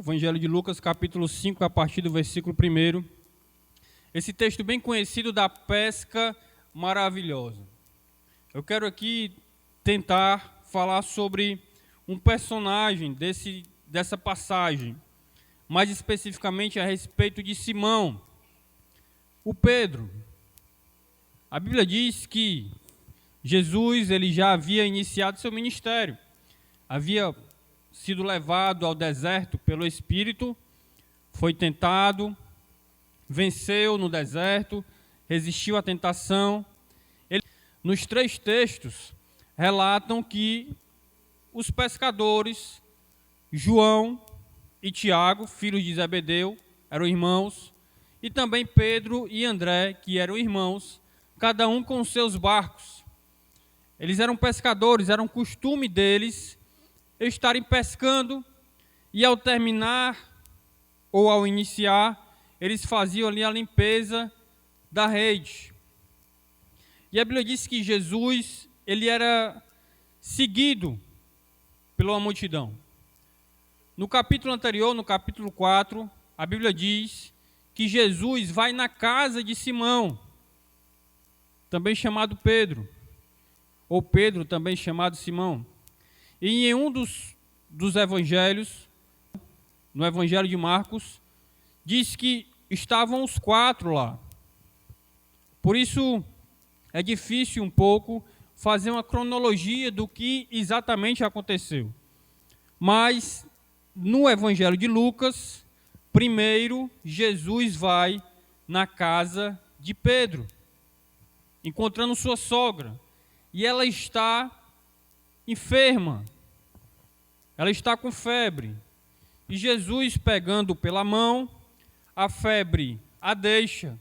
Evangelho de Lucas, capítulo 5, a partir do versículo 1. Esse texto bem conhecido da pesca maravilhosa. Eu quero aqui tentar falar sobre um personagem dessa passagem, mais especificamente a respeito de Simão, o Pedro. A Bíblia diz que Jesus ele já havia iniciado seu ministério, havia sido levado ao deserto pelo Espírito, foi tentado, venceu no deserto, resistiu à tentação. Nos 3 textos relatam que os pescadores, João e Tiago, filhos de Zebedeu, eram irmãos, e também Pedro e André, que eram irmãos, cada um com seus barcos. Eles eram pescadores, era um costume deles estarem pescando, e ao terminar ou ao iniciar, eles faziam ali a limpeza da rede. E a Bíblia diz que Jesus, ele era seguido pela multidão. No capítulo anterior, no capítulo 4, a Bíblia diz que Jesus vai na casa de Simão, também chamado Pedro, ou Pedro, também chamado Simão. E em um dos evangelhos, no Evangelho de Marcos, diz que estavam os 4 lá. Por isso, é difícil um pouco fazer uma cronologia do que exatamente aconteceu. Mas, no Evangelho de Lucas, primeiro, Jesus vai na casa de Pedro, encontrando sua sogra. E ela está enferma, ela está com febre. E Jesus, pegando pela mão, a febre a deixa.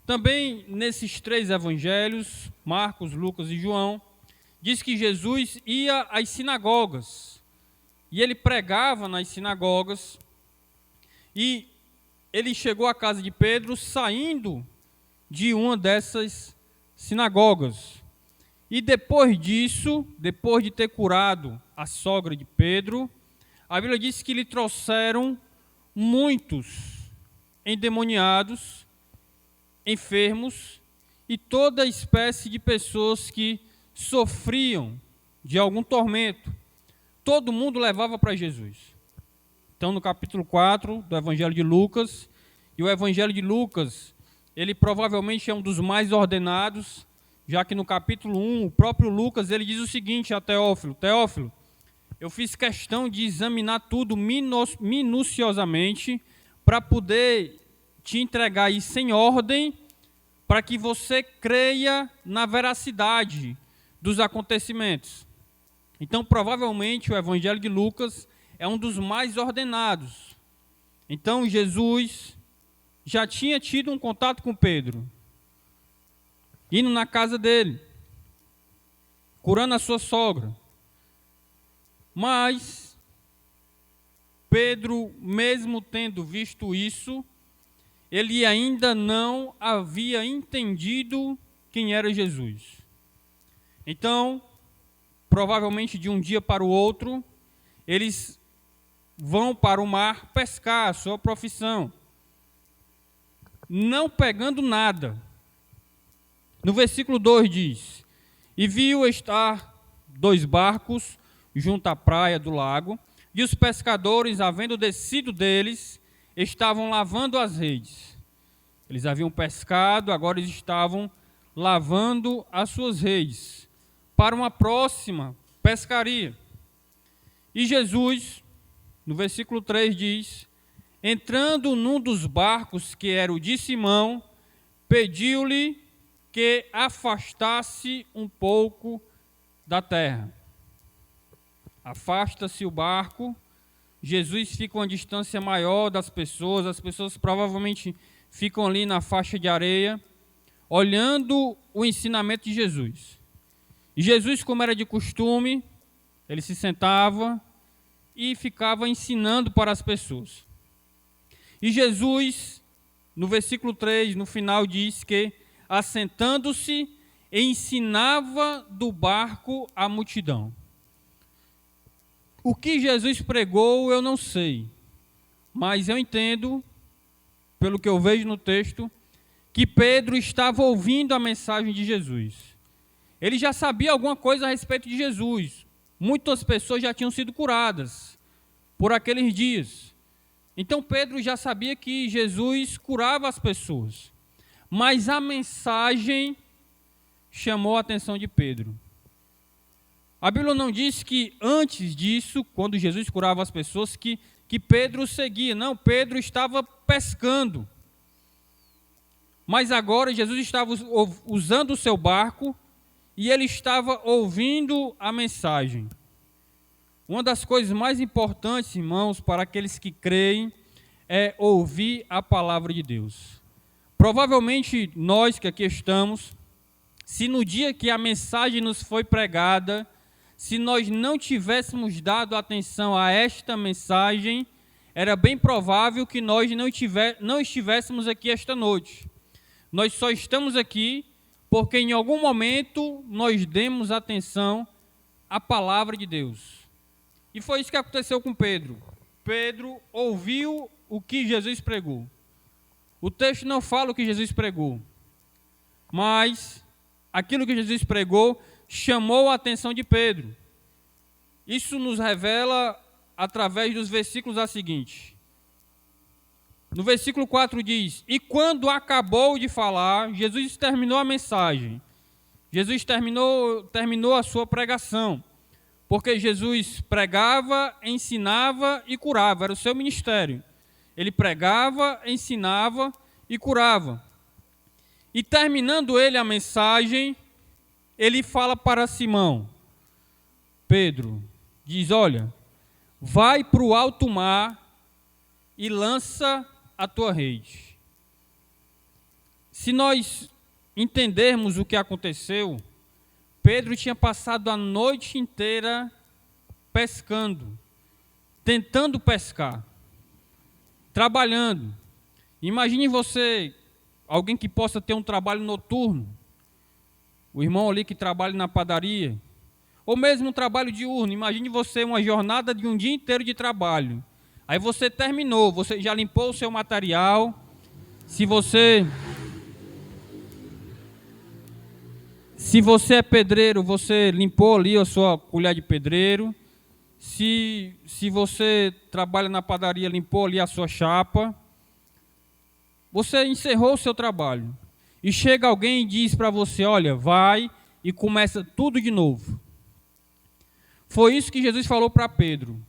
Também nesses 3 evangelhos, Marcos, Lucas e João, diz que Jesus ia às sinagogas. E ele pregava nas sinagogas. E ele chegou à casa de Pedro saindo de uma dessas sinagogas. E depois disso, depois de ter curado a sogra de Pedro, a Bíblia diz que lhe trouxeram muitos endemoniados, enfermos e toda espécie de pessoas que sofriam de algum tormento. Todo mundo levava para Jesus. Então, no capítulo 4 do Evangelho de Lucas, e o Evangelho de Lucas, ele provavelmente é um dos mais ordenados, já que no capítulo 1, o próprio Lucas, ele diz o seguinte a Teófilo: Teófilo, eu fiz questão de examinar tudo minuciosamente para poder te entregar isso em ordem, para que você creia na veracidade dos acontecimentos. Então, provavelmente, o Evangelho de Lucas é um dos mais ordenados. Então, Jesus já tinha tido um contato com Pedro, indo na casa dele, curando a sua sogra. Mas Pedro, mesmo tendo visto isso, ele ainda não havia entendido quem era Jesus. Então, provavelmente de um dia para o outro, eles vão para o mar pescar, a sua profissão, não pegando nada. No versículo 2 diz: e viu estar 2 barcos junto à praia do lago, e os pescadores, havendo descido deles, estavam lavando as redes. Eles haviam pescado, agora eles estavam lavando as suas redes para uma próxima pescaria. E Jesus, no versículo 3 diz: entrando num dos barcos, que era o de Simão, pediu-lhe que afastasse um pouco da terra. Afasta-se o barco, Jesus fica a uma distância maior das pessoas, as pessoas provavelmente ficam ali na faixa de areia, olhando o ensinamento de Jesus. E Jesus, como era de costume, ele se sentava e ficava ensinando para as pessoas. E Jesus, no versículo 3, no final, diz que, assentando-se, ensinava do barco a multidão. O que Jesus pregou, eu não sei, mas eu entendo, pelo que eu vejo no texto, que Pedro estava ouvindo a mensagem de Jesus. Ele já sabia alguma coisa a respeito de Jesus. Muitas pessoas já tinham sido curadas por aqueles dias. Então Pedro já sabia que Jesus curava as pessoas. Mas a mensagem chamou a atenção de Pedro. A Bíblia não diz que antes disso, quando Jesus curava as pessoas, que Pedro seguia. Não, Pedro estava pescando. Mas agora Jesus estava usando o seu barco e ele estava ouvindo a mensagem. Uma das coisas mais importantes, irmãos, para aqueles que creem, é ouvir a palavra de Deus. Provavelmente nós que aqui estamos, se no dia que a mensagem nos foi pregada, se nós não tivéssemos dado atenção a esta mensagem, era bem provável que nós não estivéssemos aqui esta noite. Nós só estamos aqui porque em algum momento nós demos atenção à palavra de Deus. E foi isso que aconteceu com Pedro. Pedro ouviu o que Jesus pregou. O texto não fala o que Jesus pregou, mas aquilo que Jesus pregou chamou a atenção de Pedro. Isso nos revela através dos versículos a seguinte. No versículo 4 diz: e quando acabou de falar, Jesus terminou a mensagem. Jesus terminou a sua pregação. Porque Jesus pregava, ensinava e curava. Era o seu ministério. Ele pregava, ensinava e curava. E terminando ele a mensagem, ele fala para Simão, Pedro, diz: olha, vai para o alto mar e lança a tua rede. Se nós entendermos o que aconteceu, Pedro tinha passado a noite inteira pescando, tentando pescar, trabalhando. Imagine você, alguém que possa ter um trabalho noturno, o irmão ali que trabalha na padaria, ou mesmo um trabalho diurno. Imagine você uma jornada de um dia inteiro de trabalho. Aí você terminou, você já limpou o seu material. Se você é pedreiro, você limpou ali a sua colher de pedreiro. Se você trabalha na padaria, limpou ali a sua chapa. Você encerrou o seu trabalho. E chega alguém e diz para você: olha, vai e começa tudo de novo. Foi isso que Jesus falou para Pedro.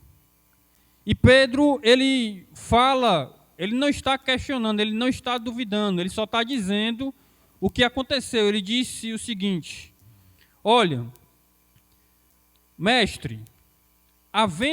E Pedro, ele fala, ele não está questionando, ele não está duvidando, ele só está dizendo o que aconteceu. Ele disse o seguinte: olha, mestre, havendo